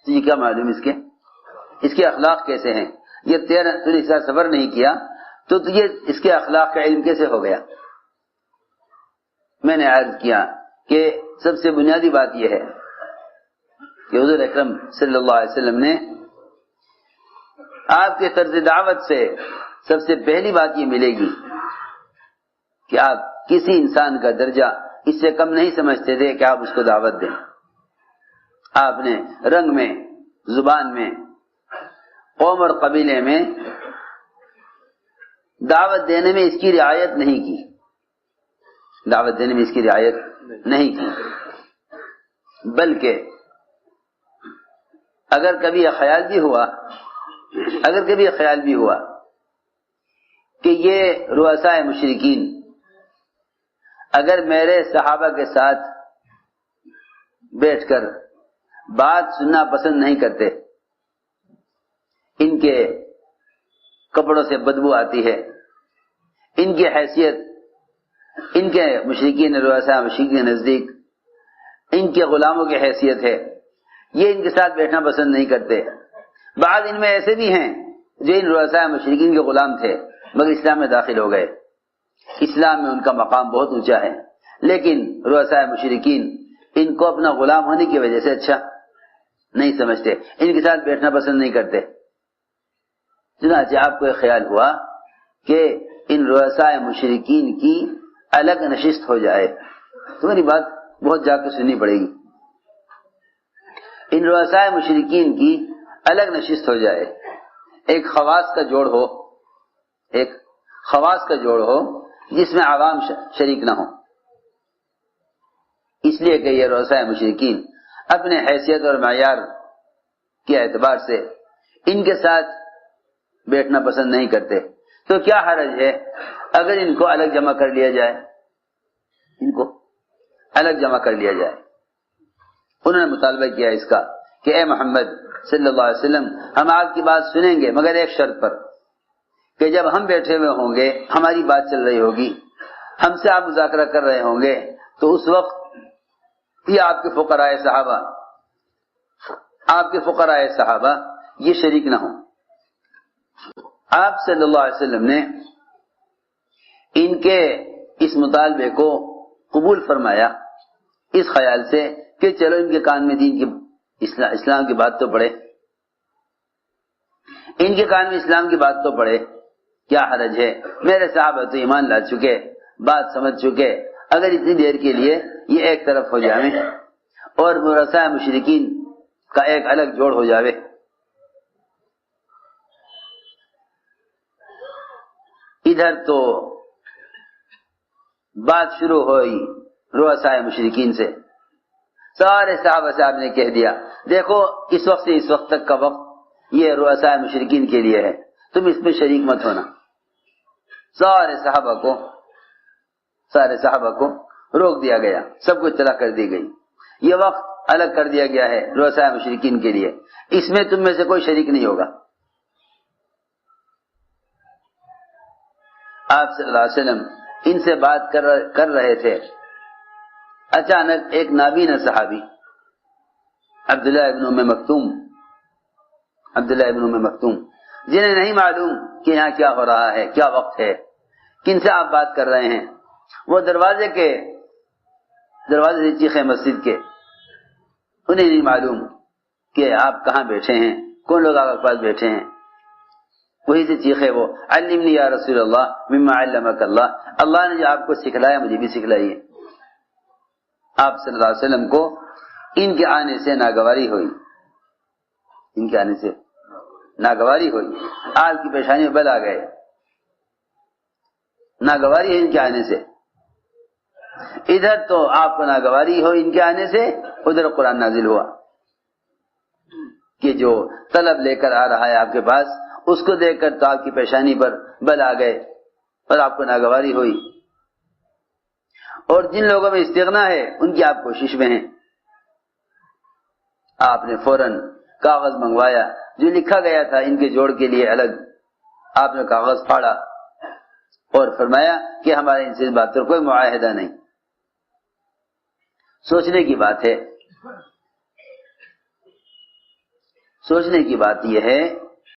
تجھے کیا معلوم اس کے اخلاق کیسے ہیں؟ یہ تو نے اس کا صبر نہیں کیا تو تجھے اس کے اخلاق کا علم کیسے ہو گیا؟ میں نے عرض کیا کہ سب سے بنیادی بات یہ ہے کہ حضور اکرم صلی اللہ علیہ وسلم نے آپ کے طرز دعوت سے سب سے پہلی بات یہ ملے گی کہ آپ کسی انسان کا درجہ اس سے کم نہیں سمجھتے تھے کہ آپ اس کو دعوت دیں۔ آپ نے رنگ میں، زبان میں، قوم اور قبیلے میں دعوت دینے میں اس کی رعایت نہیں کی، دعوت دینے میں اس کی رعایت نہیں کی، بلکہ اگر کبھی یہ خیال بھی ہوا کہ یہ رؤساء مشرکین اگر میرے صحابہ کے ساتھ بیٹھ کر بات سننا پسند نہیں کرتے، ان کے کپڑوں سے بدبو آتی ہے، ان کی حیثیت ان کے مشرکین رؤساء مشرکین کے نزدیک ان کے غلاموں کی حیثیت ہے، یہ ان کے ساتھ بیٹھنا پسند نہیں کرتے۔ بعض ان میں ایسے بھی ہیں جو ان رؤساء مشرکین کے غلام تھے مگر اسلام میں داخل ہو گئے، اسلام میں ان کا مقام بہت اونچا ہے، لیکن رؤساء مشرکین ان کو اپنا غلام ہونے کی وجہ سے اچھا نہیں سمجھتے، ان کے ساتھ بیٹھنا پسند نہیں کرتے۔ چنانچہ آپ کو ایک خیال ہوا کہ ان رؤساء مشرکین کی الگ نشست ہو جائے، تمہاری بات بہت جا کے سننی پڑے گی، ان رؤساء مشرکین کی الگ نشست ہو جائے، ایک خواص کا جوڑ ہو جس میں عوام شریک نہ ہو، اس لیے کہ یہ رؤساء مشرکین اپنے حیثیت اور معیار کے اعتبار سے ان کے ساتھ بیٹھنا پسند نہیں کرتے، تو کیا حرج ہے اگر ان کو الگ جمع کر لیا جائے، انہوں نے مطالبہ کیا اس کا کہ اے محمد صلی اللہ علیہ وسلم، ہم آپ کی بات سنیں گے مگر ایک شرط پر، کہ جب ہم بیٹھے ہوئے ہوں گے، ہماری بات چل رہی ہوگی، ہم سے آپ مذاکرہ کر رہے ہوں گے، تو اس وقت یہ آپ کے فقراء صحابہ یہ شریک نہ ہوں۔ آپ صلی اللہ علیہ وسلم نے ان کے اس مطالبے کو قبول فرمایا اس خیال سے کہ چلو ان کے کان میں دین کی اسلام کی بات تو پڑے، ان کے کان میں اسلام کی بات تو پڑے، کیا حرج ہے، میرے صحابہ تو ایمان لا چکے، بات سمجھ چکے، اگر اتنی دیر کے لیے یہ ایک طرف ہو جائیں اور رؤساء مشرکین کا ایک الگ جوڑ ہو جاوے۔ ادھر تو بات شروع ہوئی رؤساء مشرکین سے، سارے صحابہ صاحب نے کہہ دیا دیکھو اس وقت سے اس وقت تک کا وقت یہ رؤساء مشرکین کے لیے ہے، تم اس میں شریک مت ہونا۔ سارے صحابہ کو روک دیا گیا، سب کو اطلاع کر دی گئی، یہ وقت الگ کر دیا گیا ہے رؤساء مشرکین کے لیے، اس میں تم میں سے کوئی شریک نہیں ہوگا۔ آپ صلی اللہ علیہ وسلم ان سے بات کر رہے تھے، اچانک ایک نابینا صحابی عبداللہ ابن ام مکتوم جنہیں نہیں معلوم کہ یہاں کیا ہو رہا ہے، کیا وقت ہے، کن سے آپ بات کر رہے ہیں، وہ دروازے سے چیخے مسجد کے، انہیں نہیں معلوم کہ آپ کہاں بیٹھے ہیں، کون لوگ آپ کے پاس بیٹھے ہیں، وہی سے چیخے وہ علمنی یا رسول اللہ مما علمک اللہ، اللہ نے جو آپ کو سکھلایا مجھے بھی سکھلائیے۔ آپ صلی اللہ علیہ وسلم کو ان کے آنے سے ناگواری ہوئی، آل کی پیشانی میں بل آ گئے، ناگواری ہے ان کے آنے سے، ادھر تو آپ کو ناگواری ہو ان کے آنے سے، ادھر قرآن نازل ہوا کہ جو طلب لے کر آ رہا ہے آپ کے پاس، اس کو دیکھ کر تو آپ کی پیشانی پر بل آ گئے اور آپ کو ناگواری ہوئی، اور جن لوگوں میں استغنا ہے ان کی آپ کوشش میں ہیں۔ آپ نے فوراً کاغذ منگوایا جو لکھا گیا تھا ان کے جوڑ کے لیے الگ، آپ نے کاغذ پھاڑا اور فرمایا کہ ہمارے ان سے اس بات پر کوئی معاہدہ نہیں۔ سوچنے کی بات ہے سوچنے کی بات یہ ہے